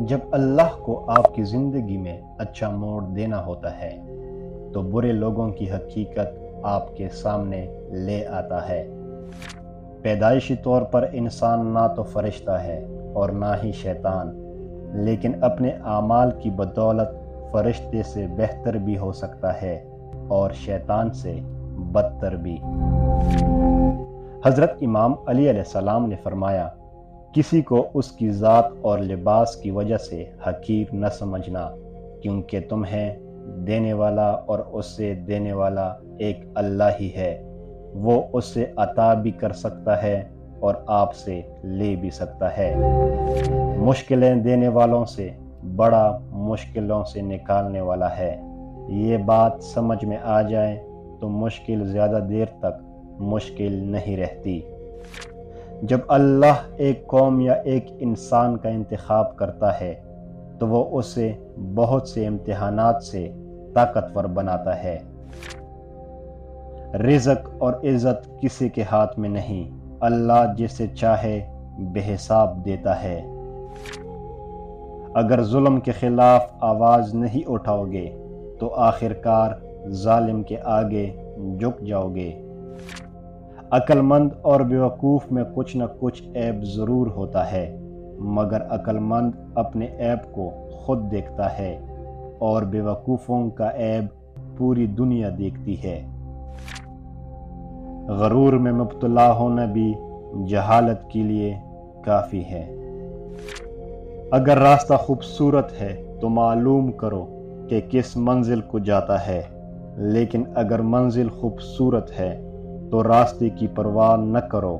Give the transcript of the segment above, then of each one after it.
جب اللہ کو آپ کی زندگی میں اچھا موڑ دینا ہوتا ہے تو برے لوگوں کی حقیقت آپ کے سامنے لے آتا ہے۔ پیدائشی طور پر انسان نہ تو فرشتہ ہے اور نہ ہی شیطان، لیکن اپنے اعمال کی بدولت فرشتے سے بہتر بھی ہو سکتا ہے اور شیطان سے بدتر بھی۔ حضرت امام علی علیہ السلام نے فرمایا، کسی کو اس کی ذات اور لباس کی وجہ سے حقیر نہ سمجھنا، کیونکہ تمہیں دینے والا اور اس سے دینے والا ایک اللہ ہی ہے۔ وہ اس سے عطا بھی کر سکتا ہے اور آپ سے لے بھی سکتا ہے۔ مشکلیں دینے والوں سے بڑا مشکلوں سے نکالنے والا ہے۔ یہ بات سمجھ میں آ جائے تو مشکل زیادہ دیر تک مشکل نہیں رہتی۔ جب اللہ ایک قوم یا ایک انسان کا انتخاب کرتا ہے تو وہ اسے بہت سے امتحانات سے طاقتور بناتا ہے۔ رزق اور عزت کسی کے ہاتھ میں نہیں، اللہ جسے چاہے بے حساب دیتا ہے۔ اگر ظلم کے خلاف آواز نہیں اٹھاؤ گے تو آخرکار ظالم کے آگے جھک جاؤ گے۔ عقل مند اور بیوقوف میں کچھ نہ کچھ عیب ضرور ہوتا ہے، مگر عقل مند اپنے عیب کو خود دیکھتا ہے اور بیوقوفوں کا عیب پوری دنیا دیکھتی ہے۔ غرور میں مبتلا ہونا بھی جہالت کے لیے کافی ہے۔ اگر راستہ خوبصورت ہے تو معلوم کرو کہ کس منزل کو جاتا ہے، لیکن اگر منزل خوبصورت ہے تو راستے کی پرواہ نہ کرو۔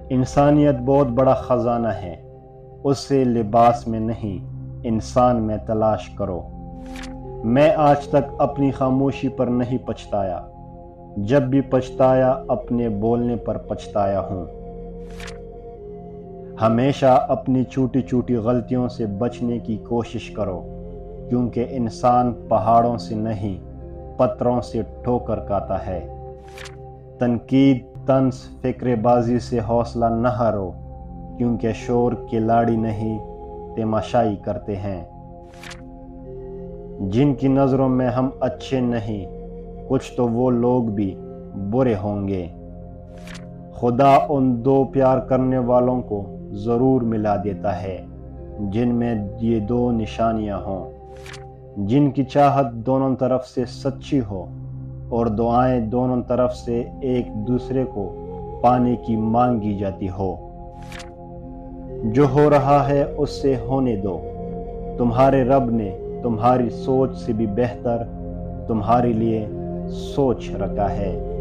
انسانیت بہت بڑا خزانہ ہے، اس سے لباس میں نہیں انسان میں تلاش کرو۔ میں آج تک اپنی خاموشی پر نہیں پچھتایا، جب بھی پچھتایا اپنے بولنے پر پچھتایا ہوں۔ ہمیشہ اپنی چھوٹی چھوٹی غلطیوں سے بچنے کی کوشش کرو، کیونکہ انسان پہاڑوں سے نہیں پتھروں سے ٹھوکر کھاتا ہے۔ تنقید، طنز، فکر بازی سے حوصلہ نہ ہارو، کیونکہ شور کھلاڑی نہیں تماشائی کرتے ہیں۔ جن کی نظروں میں ہم اچھے نہیں، کچھ تو وہ لوگ بھی برے ہوں گے۔ خدا ان دو پیار کرنے والوں کو ضرور ملا دیتا ہے جن میں یہ دو نشانیاں ہوں، جن کی چاہت دونوں طرف سے سچی ہو اور دعائیں دونوں طرف سے ایک دوسرے کو پانے کی مانگی جاتی ہو۔ جو ہو رہا ہے اس سے ہونے دو، تمہارے رب نے تمہاری سوچ سے بھی بہتر تمہارے لیے سوچ رکھا ہے۔